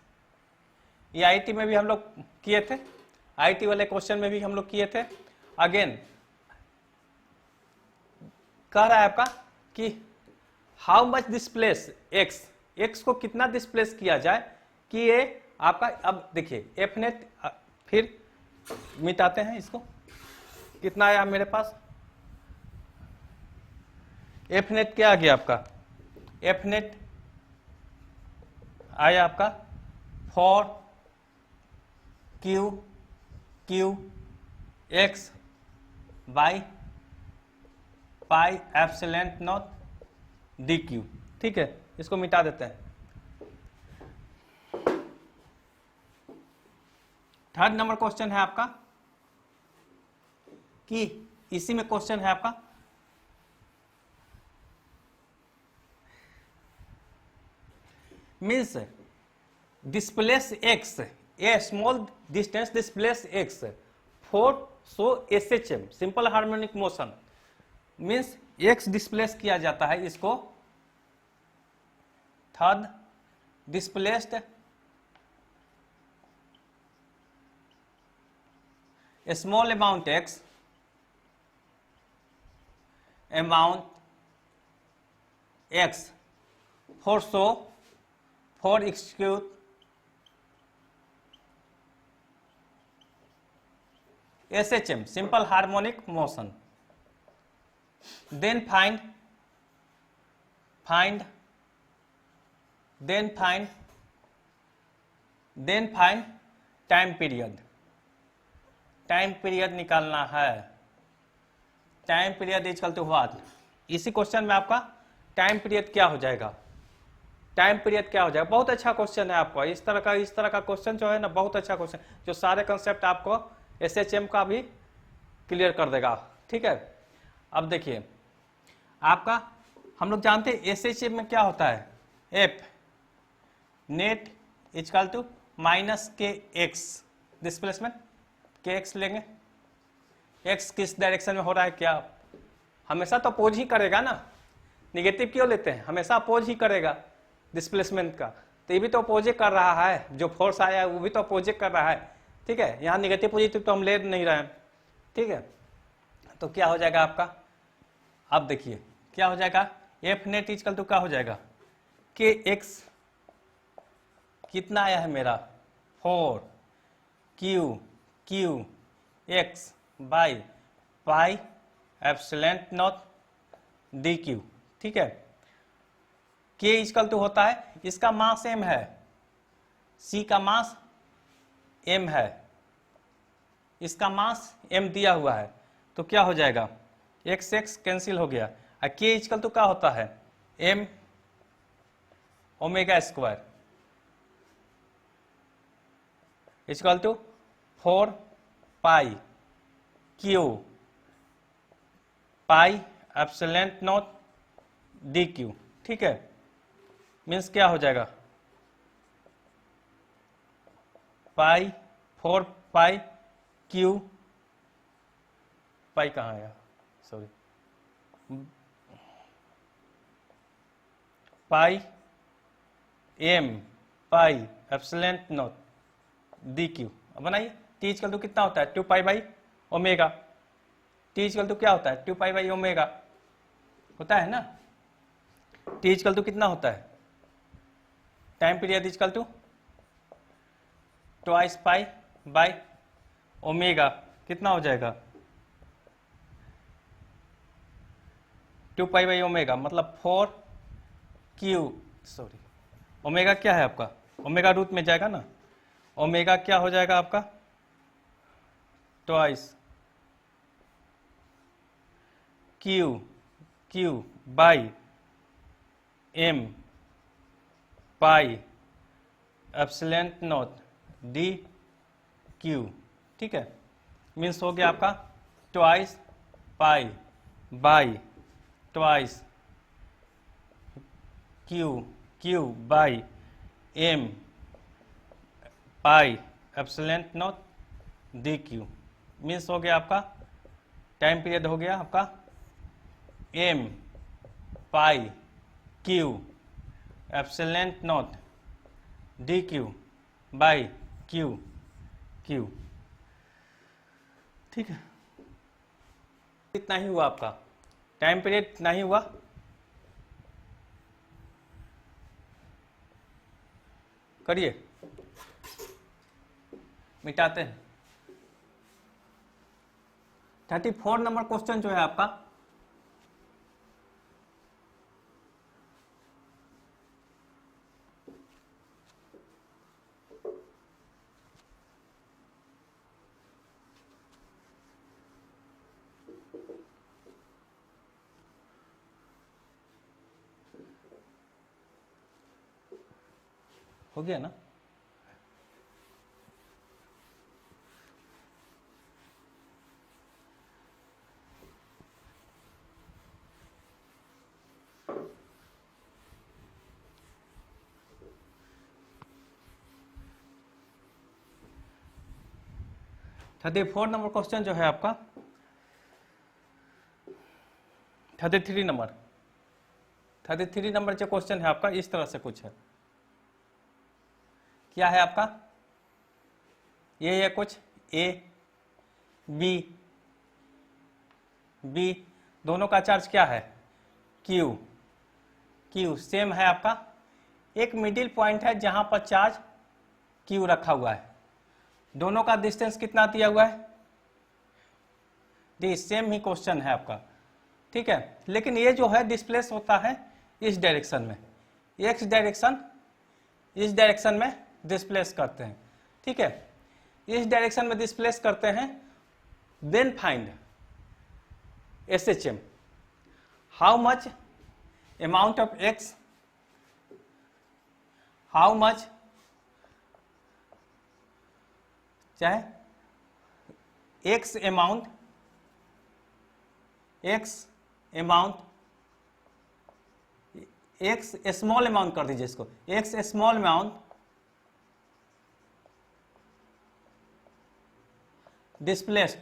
C: ये आईटी में भी हम लोग किए थे, आईटी वाले क्वेश्चन में भी हम लोग किए थे। अगेन कह रहा है आपका कि how much displace x, x को कितना डिस्प्लेस किया जाए कि ये आपका, अब देखिए एफ नेट फिर मिटाते हैं इसको, कितना आया मेरे पास एफ नेट क्या आ गया आपका एफ नेट आया आपका 4 Q Q X by pi epsilon naught D Q. ठीक है, इसको मिटा देते हैं। थर्ड नंबर क्वेश्चन है आपका कि इसी में क्वेश्चन है आपका means displace X a small distance displace X for so SHM simple harmonic motion, means X displace किया जाता है इसको third displaced small amount x for execute SHM simple harmonic motion. Then find time period. Time period निकालना है। Time period is equal to what. इसी question में आपका time period क्या हो जाएगा, टाइम पीरियड क्या हो जाएगा। बहुत अच्छा क्वेश्चन है आपका, इस तरह का क्वेश्चन जो है ना, बहुत अच्छा क्वेश्चन, जो सारे कंसेप्ट आपको SHM का भी क्लियर कर देगा। ठीक है, अब देखिए आपका, हम लोग जानते हैं SHM में क्या होता है, F net equal to minus KX displacement. KX लेंगे, X किस डायरेक्शन में हो रहा है, क्या हमेशा तो अपोज ही करेगा ना, निगेटिव क्यों लेते हैं, हमेशा अपोज ही करेगा डिस्प्लेसमेंट का। तो ये भी तो अपोजिट कर रहा है, जो फोर्स आया है वो भी तो अपोजिट कर रहा है। ठीक है, यहाँ निगेटिव पॉजिटिव तो हम ले नहीं रहे हैं। ठीक है, तो क्या हो जाएगा आपका, अब देखिए क्या हो जाएगा, F नेट इक्वल टू क्या हो जाएगा, KX कितना आया है मेरा 4 Q X by pi epsilon naught DQ। ठीक है, K इक्वल टू होता है, इसका मास M है, C का मास M है, इसका मास M दिया हुआ है, तो क्या हो जाएगा, x कैंसिल हो गया। K इक्वल टू क्या होता है, M omega square equal to 4 pi Q pi epsilon naught DQ। ठीक है, मीन्स क्या हो जाएगा, पाई 4 पाई Q, पाई कहाँ आया, सॉरी, पाई M पाई एप्सिलॉन नॉट DQ। अब बनाइए, T इक्वल टू कितना होता है, 2 pi by omega. T equal to क्या होता है, 2 पाई बाई ओमेगा होता है ना। T इक्वल टू कितना होता है, time period equal to twice pi by omega, कितना हो जाएगा 2 पाई बाई ओमेगा, मतलब 4 Q, सॉरी ओमेगा क्या है आपका, ओमेगा रूट में जाएगा ना, ओमेगा क्या हो जाएगा आपका twice Q by M pi epsilon naught DQ। ठीक है, मीन्स हो गया आपका twice pi by twice Q by M pi epsilon naught DQ। Means हो गया आपका टाइम पीरियड हो गया आपका M pi Q epsilon naught DQ by Q। ठीक है, इतना ही हुआ आपका टाइम पीरियड, इतना ही हुआ। करिए, मिटाते हैं। 34 नंबर क्वेश्चन जो है आपका, हो गया ना, थर्टी 34 नंबर क्वेश्चन जो है आपका, 33 नंबर जो क्वेश्चन है आपका, इस तरह से कुछ है। क्या है आपका, ये है कुछ A B दोनों का चार्ज क्या है Q सेम है आपका। एक मिडिल पॉइंट है जहां पर चार्ज Q रखा हुआ है। दोनों का डिस्टेंस कितना दिया हुआ है दी सेम ही क्वेश्चन है आपका, ठीक है। लेकिन ये जो है डिस्प्लेस होता है इस डायरेक्शन में, एक्स डायरेक्शन इस डायरेक्शन में डिस्प्लेस करते हैं, ठीक है, इस डायरेक्शन में डिस्प्लेस करते हैं। Then find SHM, how much amount of x, how much, चाहे x amount x small amount कर दीजिए इसको, x small amount displaced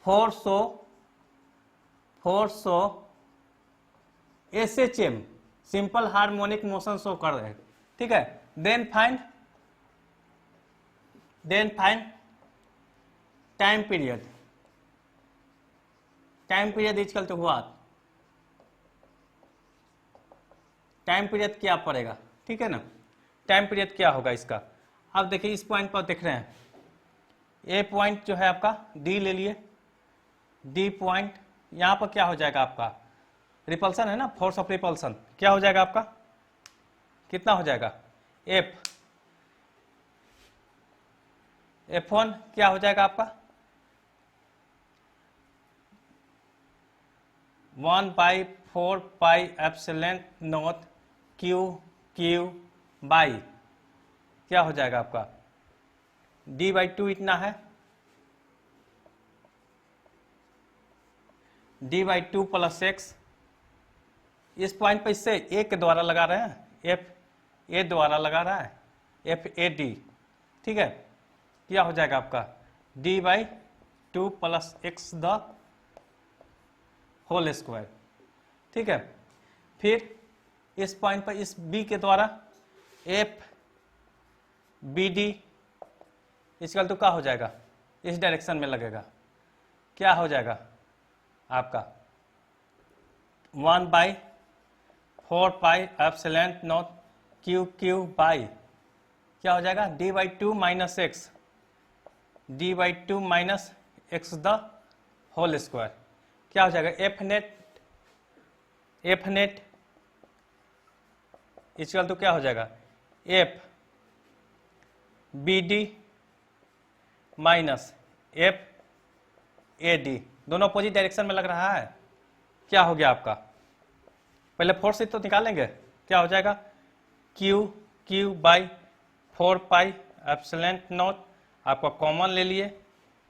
C: for so SHM simple harmonic motion show कर रहे हैं, ठीक है। Then find time period equal to what, time period क्या पड़ेगा, ठीक है ना, टाइम पीरियड क्या होगा इसका। अब देखिए इस पॉइंट पर देख रहे हैं, ए पॉइंट जो है आपका डी ले लिए, डी पॉइंट यहां पर क्या हो जाएगा आपका, रिपल्सन है ना, फोर्स ऑफ रिपल्सन क्या हो जाएगा आपका, कितना हो जाएगा, F1 क्या हो जाएगा आपका 1/4 pi epsilon naught Q by क्या हो जाएगा आपका D/2 इतना है, D/2 प्लस एक्स, इस पॉइंट पर इससे ए के द्वारा लगा रहे हैं, FA द्वारा लगा रहा है, FAD, ठीक है, क्या हो जाएगा आपका D/2 plus X the whole square, ठीक है। फिर इस पॉइंट पर इस B के द्वारा FBD इसका तो क्या हो जाएगा, इस डायरेक्शन में लगेगा, क्या हो जाएगा आपका 1/4 pi epsilon naught Q by क्या हो जाएगा D/2 minus X, D/2 minus X the whole square, क्या हो जाएगा एफ नेट इक्वल तो क्या हो जाएगा FBD माइनस FAD, दोनों अपोजिट डायरेक्शन में लग रहा है, क्या हो गया आपका, पहले फोर्स से तो निकालेंगे, क्या हो जाएगा Q by 4 pi epsilon naught, आपका कॉमन ले लिए,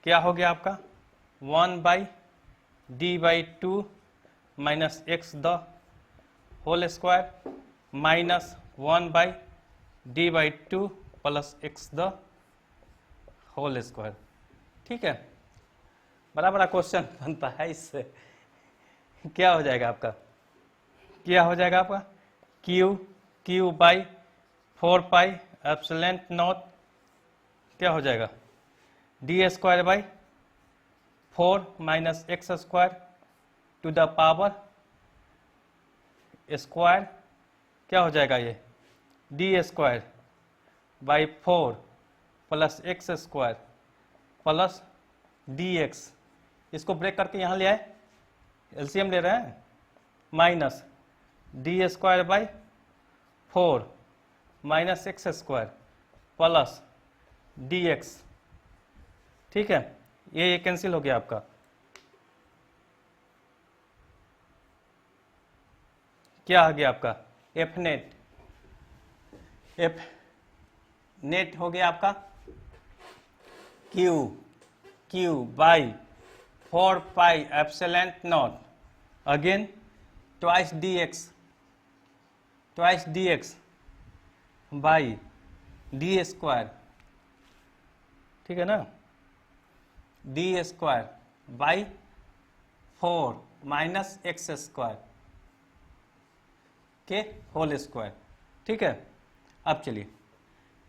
C: क्या हो गया आपका 1/D/2 minus X the whole square minus 1/D/2 plus X the whole square, ठीक है। बड़ा बड़ा क्वेश्चन बनता है इससे, क्या हो जाएगा आपका, क्या हो जाएगा आपका Q by 4 pi epsilon not क्या हो जाएगा D² by 4 minus X square to the power square, क्या हो जाएगा ये D² by 4 plus X square plus DX, इसको ब्रेक करके यहाँ ले आए, LCM ले रहे हैं, minus D² by 4 minus X square plus DX, ठीक है, ये कैंसिल हो गया आपका, क्या आ गया आपका F नेट हो गया आपका Q by 4 pi epsilon not again twice DX by D², ठीक है ना, D² by 4 minus X square के होल स्क्वायर, ठीक है। अब चलिए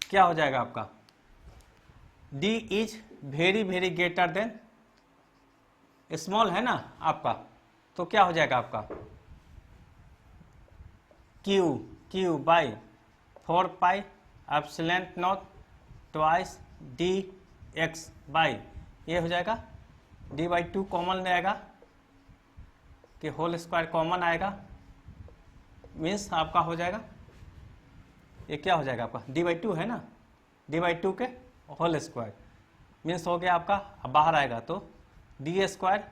C: क्या हो जाएगा आपका D is very very greater then small है ना आपका, तो क्या हो जाएगा आपका Q by 4 pi epsilon not twice D X by, ये हो जाएगा डी बाई टू कॉमन ले आएगा कि होल स्क्वायर कॉमन आएगा, मीन्स आपका हो जाएगा ये क्या हो जाएगा आपका डी बाई टू है ना, डी बाई टू के होल स्क्वायर मीन्स हो गया आपका, अब बाहर आएगा तो डी स्क्वायर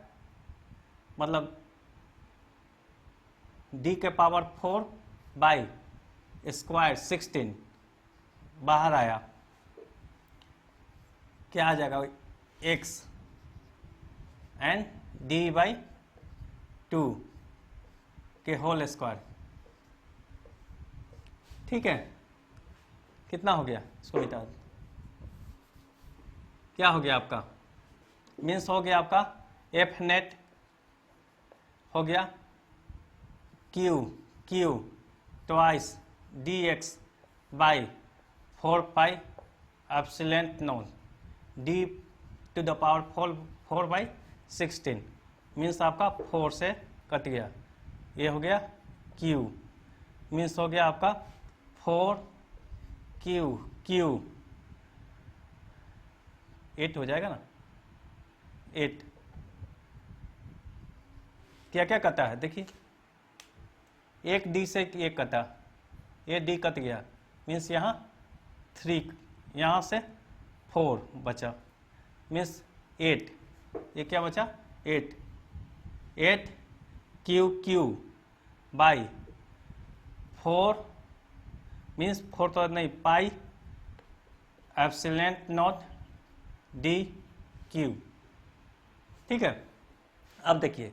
C: मतलब डी के पावर 4 बाई स्क्वायर 16 बाहर आया, क्या आ जाएगा x and D by two के होल स्क्वायर। ठीक है, कितना हो गया इसको मिटा दो। क्या हो गया आपका, मीन्स हो गया आपका एफ नेट हो गया Q twice D X by 4 pi epsilon naught D to the power 4 by 16 means आपका 4 से कट गया, ये हो गया क्यू मीन्स हो गया आपका 4 क्यू 8 हो जाएगा ना, 8 क्या क्या कटा है देखिए, एक डी से एक कटा, ये डी कट गया मीन्स यहाँ 3, यहाँ से 4 बचा मीन्स 8, ये क्या बचा 8 क्यू बाई 4 मीन्स 4 तो नहीं पाई एप्सिलॉन नॉट डी क्यू। ठीक है, अब देखिए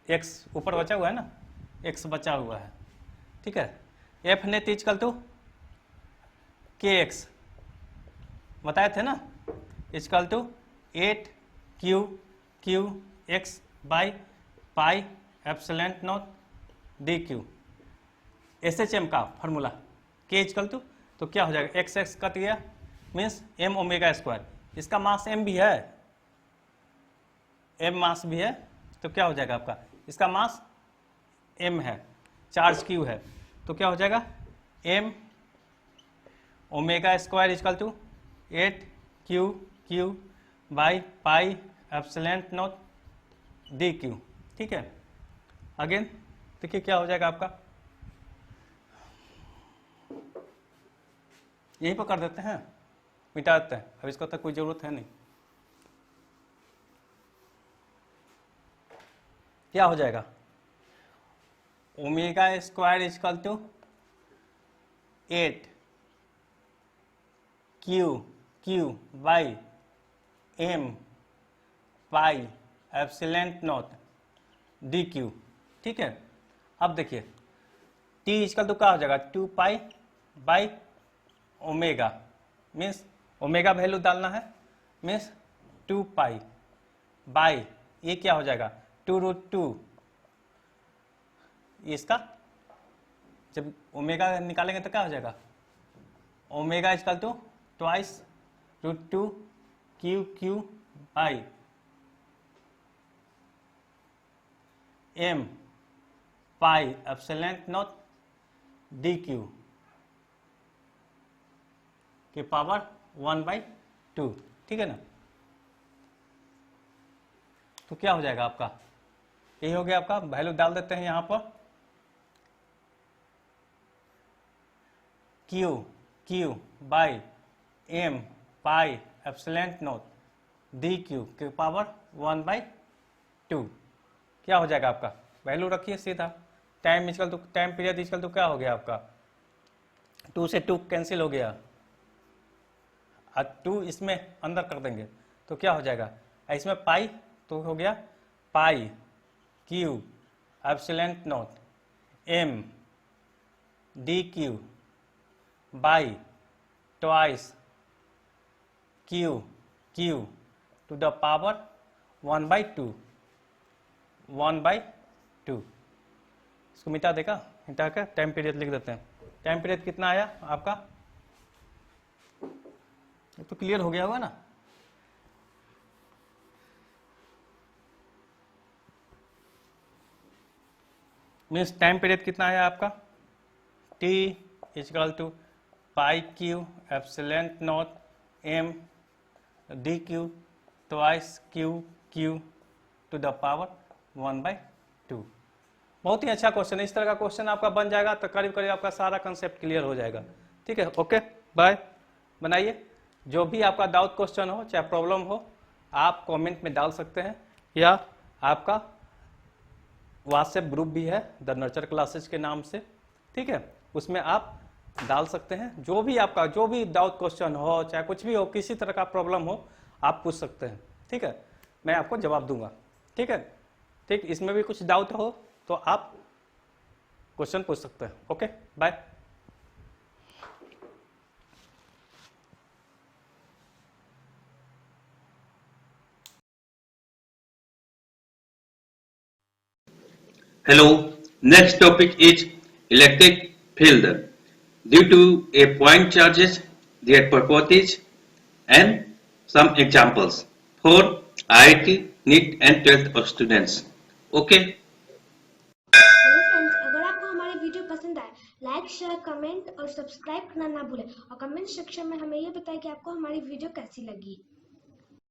C: एक्स ऊपर बचा हुआ है ना, एक्स बचा हुआ है। ठीक है, एफ ने तीज कल तो के एक्स बताए थे ना, equal to 8 Q X by pi epsilon naught D Q, SHM का फॉर्मूला के इजकल टू, तो क्या हो जाएगा एक्स एक्स कट गया मीन्स एम ओमेगा स्क्वायर, इसका मास एम भी है, एम मास भी है, तो क्या हो जाएगा आपका इसका मास एम है, चार्ज क्यू है, तो क्या हो जाएगा M omega square equal to 8 Q by pi epsilon naught D Q. ठीक है, अगेन देखिए क्या हो जाएगा आपका, यहीं पर कर देते हैं, मिटा देते हैं, अब इसको तक कोई जरूरत है नहीं। क्या हो जाएगा omega square equal to 8 Q by M pi epsilon naught D Q. ठीक है, अब देखिए टी इजकल टू क्या हो जाएगा 2 pi by omega means omega value डालना है मीन्स 2 पाई बाई ये क्या हो जाएगा 2√2, इसका जब ओमेगा निकालेंगे तो क्या हो जाएगा omega equal to twice √2 Q by M pi epsilon naught D Q के पावर 1/2। ठीक है ना, तो क्या हो जाएगा आपका, यही हो गया आपका, वैल्यू डाल देते हैं यहां पर Q by M pi epsilon naught D Q के पावर 1/2। क्या हो जाएगा आपका, वैल्यू रखिए सीधा, time equal to time period equal to क्या हो गया आपका 2 से 2 कैंसिल हो गया, और 2 इसमें अंदर कर देंगे तो क्या हो जाएगा, इसमें पाई तो हो गया pi Q epsilon naught m d q by twice q to the power 1/2 इसको मिटा देगा, मिटा कर टाइम पीरियड लिख देते हैं। टाइम पीरियड कितना आया आपका, तो क्लियर हो गया होगा ना। मीन्स टाइम पीरियड कितना आया आपका t equal to pi Q epsilon naught m dq twice q to the power 1/2। बहुत ही अच्छा क्वेश्चन है। इस तरह का क्वेश्चन आपका बन जाएगा तो करीब करीब आपका सारा कंसेप्ट क्लियर हो जाएगा। ठीक है, ओके बाय। बनाइए, जो भी आपका डाउट क्वेश्चन हो चाहे प्रॉब्लम हो आप कमेंट में डाल सकते हैं, या आपका व्हाट्सएप ग्रुप भी है द नर्चर क्लासेज के नाम से, ठीक है, उसमें आप डाल सकते हैं। जो भी आपका जो भी डाउट क्वेश्चन हो चाहे कुछ भी हो, किसी तरह का प्रॉब्लम हो आप पूछ सकते हैं। ठीक है, मैं आपको जवाब दूंगा। ठीक है, ठीक, इसमें भी कुछ डाउट हो तो आप क्वेश्चन पूछ सकते हैं। Okay bye.
B: Hello, next topic is electric field due to a point charges, their properties and some examples for IIT, NEET and 12th students. Okay.
A: Hello friends, अगर आपको हमारे वीडियो पसंद आए लाइक शेयर कमेंट और subscribe करना ना भूलें और कमेंट सेक्शन में हमें ये बताएं कि आपको हमारी वीडियो कैसी लगी।